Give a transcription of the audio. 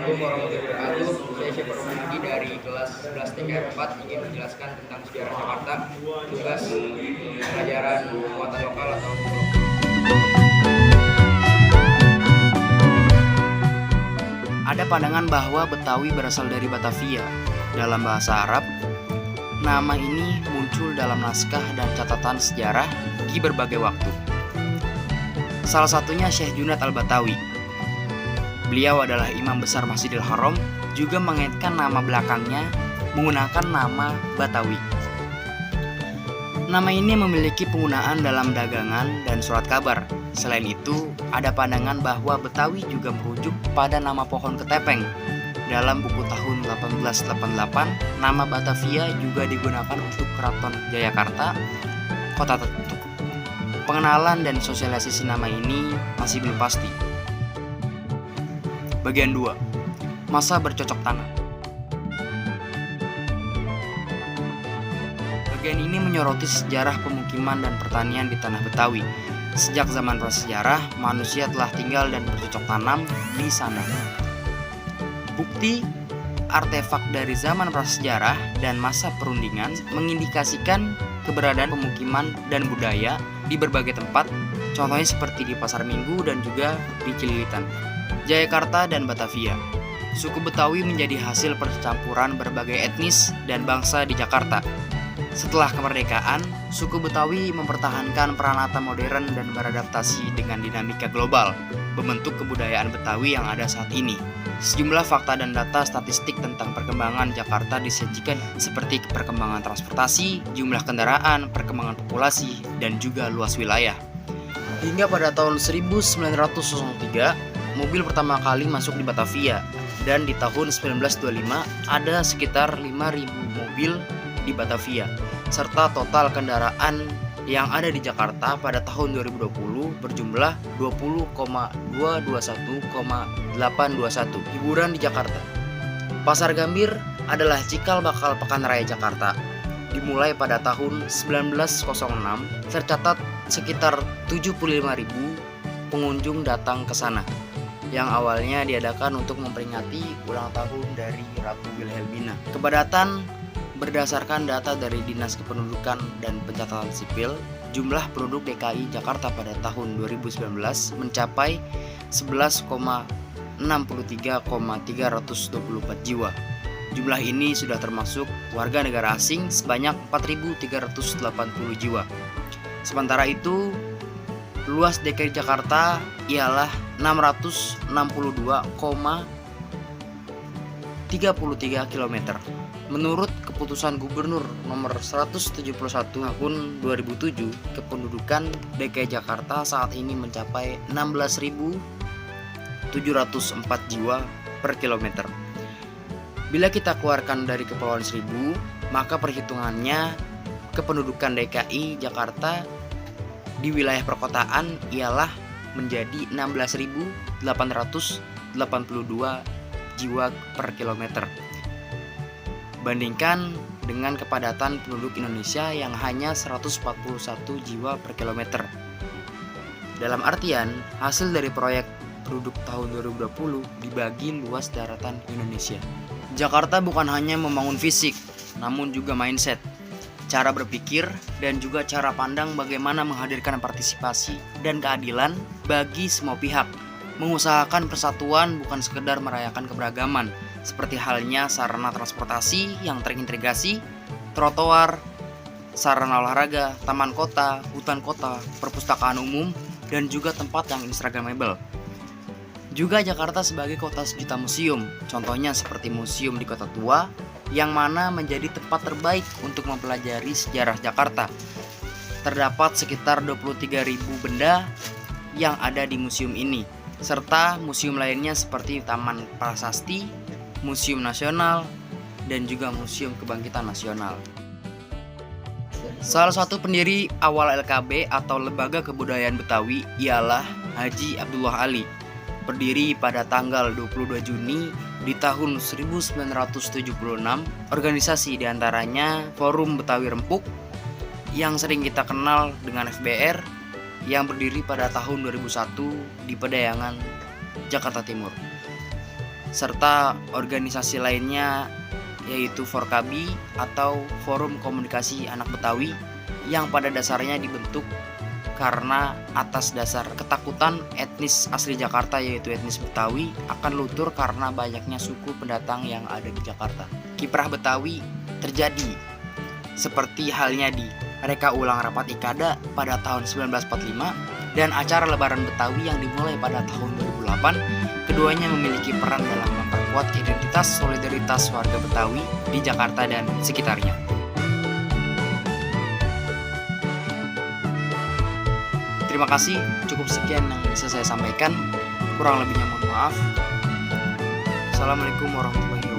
Assalamualaikum warahmatullahi wabarakatuh. Saya Syafar Rumadi dari kelas 11 TKR 4 ingin menjelaskan tentang sejarah Jakarta, tugas pelajaran muatan lokal atau Ada pandangan bahwa Betawi berasal dari Batavia. Dalam bahasa Arab, nama ini muncul dalam naskah dan catatan sejarah di berbagai waktu. Salah satunya Syekh Junad Al-Batawi. Beliau adalah imam besar Masjidil Haram, juga mengaitkan nama belakangnya menggunakan nama Batawi. Nama ini memiliki penggunaan dalam dagangan dan surat kabar. Selain itu, ada pandangan bahwa Betawi juga merujuk pada nama pohon ketepeng. Dalam buku tahun 1888, nama Batavia juga digunakan untuk Keraton Jayakarta, kota tertentu. Pengenalan dan sosialisasi nama ini masih belum pasti. Bagian 2. Masa bercocok tanam. Bagian ini menyoroti sejarah pemukiman dan pertanian di tanah Betawi. Sejak zaman prasejarah, manusia telah tinggal dan bercocok tanam di sana. Bukti artefak dari zaman prasejarah dan masa perundingan mengindikasikan keberadaan pemukiman dan budaya di berbagai tempat, contohnya seperti di Pasar Minggu dan juga di Cililitan, Jayakarta dan Batavia. Suku Betawi menjadi hasil percampuran berbagai etnis dan bangsa di Jakarta. Setelah kemerdekaan, suku Betawi mempertahankan peranata modern dan beradaptasi dengan dinamika global, membentuk kebudayaan Betawi yang ada saat ini. Sejumlah fakta dan data statistik tentang perkembangan Jakarta disajikan seperti perkembangan transportasi, jumlah kendaraan, perkembangan populasi, dan juga luas wilayah. Hingga pada tahun 1903, mobil pertama kali masuk di Batavia, dan di tahun 1925 ada sekitar 5.000 mobil di Batavia, serta total kendaraan yang ada di Jakarta pada tahun 2020 berjumlah 20,221,821. Hiburan di Jakarta. Pasar Gambir adalah cikal bakal Pekan Raya Jakarta. Dimulai pada tahun 1906, tercatat sekitar 75.000 pengunjung datang ke sana, yang awalnya diadakan untuk memperingati ulang tahun dari Ratu Wilhelmina. Kepadatan berdasarkan data dari Dinas Kependudukan dan Pencatatan Sipil, jumlah penduduk DKI Jakarta pada tahun 2019 mencapai 11,63,324 jiwa. Jumlah ini sudah termasuk warga negara asing sebanyak 4.380 jiwa. Sementara itu, luas DKI Jakarta ialah 662,33 km. Menurut keputusan Gubernur nomor 171 tahun 2007, kependudukan DKI Jakarta saat ini mencapai 16.704 jiwa per kilometer. Bila kita keluarkan dari Kepulauan Seribu, maka perhitungannya kependudukan DKI Jakarta di wilayah perkotaan ialah menjadi 16.882 jiwa per kilometer. Bandingkan dengan kepadatan penduduk Indonesia yang hanya 141 jiwa per kilometer. Dalam artian, hasil dari proyek penduduk tahun 2020 dibagi luas daratan Indonesia. Jakarta bukan hanya membangun fisik, namun juga mindset, cara berpikir, dan juga cara pandang bagaimana menghadirkan partisipasi dan keadilan bagi semua pihak. Mengusahakan persatuan bukan sekedar merayakan keberagaman, seperti halnya sarana transportasi yang terintegrasi, trotoar, sarana olahraga, taman kota, hutan kota, perpustakaan umum, dan juga tempat yang instagramable. Juga Jakarta sebagai kota sejuta museum, contohnya seperti museum di Kota Tua, yang mana menjadi tempat terbaik untuk mempelajari sejarah Jakarta. Terdapat sekitar 23.000 benda yang ada di museum ini, serta museum lainnya seperti Taman Prasasti, Museum Nasional, dan juga Museum Kebangkitan Nasional. Salah satu pendiri awal LKB atau Lembaga Kebudayaan Betawi ialah Haji Abdullah Ali, berdiri pada tanggal 22 Juni di tahun 1976. Organisasi diantaranya Forum Betawi Rempuk yang sering kita kenal dengan FBR, yang berdiri pada tahun 2001 di Pedayangan, Jakarta Timur. serta organisasi lainnya yaitu Forkabi atau Forum Komunikasi Anak Betawi yang pada dasarnya dibentuk karena atas dasar ketakutan etnis asli Jakarta yaitu etnis Betawi akan luntur karena banyaknya suku pendatang yang ada di Jakarta. Kiprah Betawi terjadi seperti halnya di Reka Ulang Rapat Ikada pada tahun 1945 dan acara Lebaran Betawi yang dimulai pada tahun 2008. Keduanya memiliki peran dalam memperkuat identitas solidaritas warga Betawi di Jakarta dan sekitarnya. Terima kasih, cukup sekian yang bisa saya sampaikan. Kurang lebihnya mohon maaf. Assalamualaikum warahmatullahi wabarakatuh.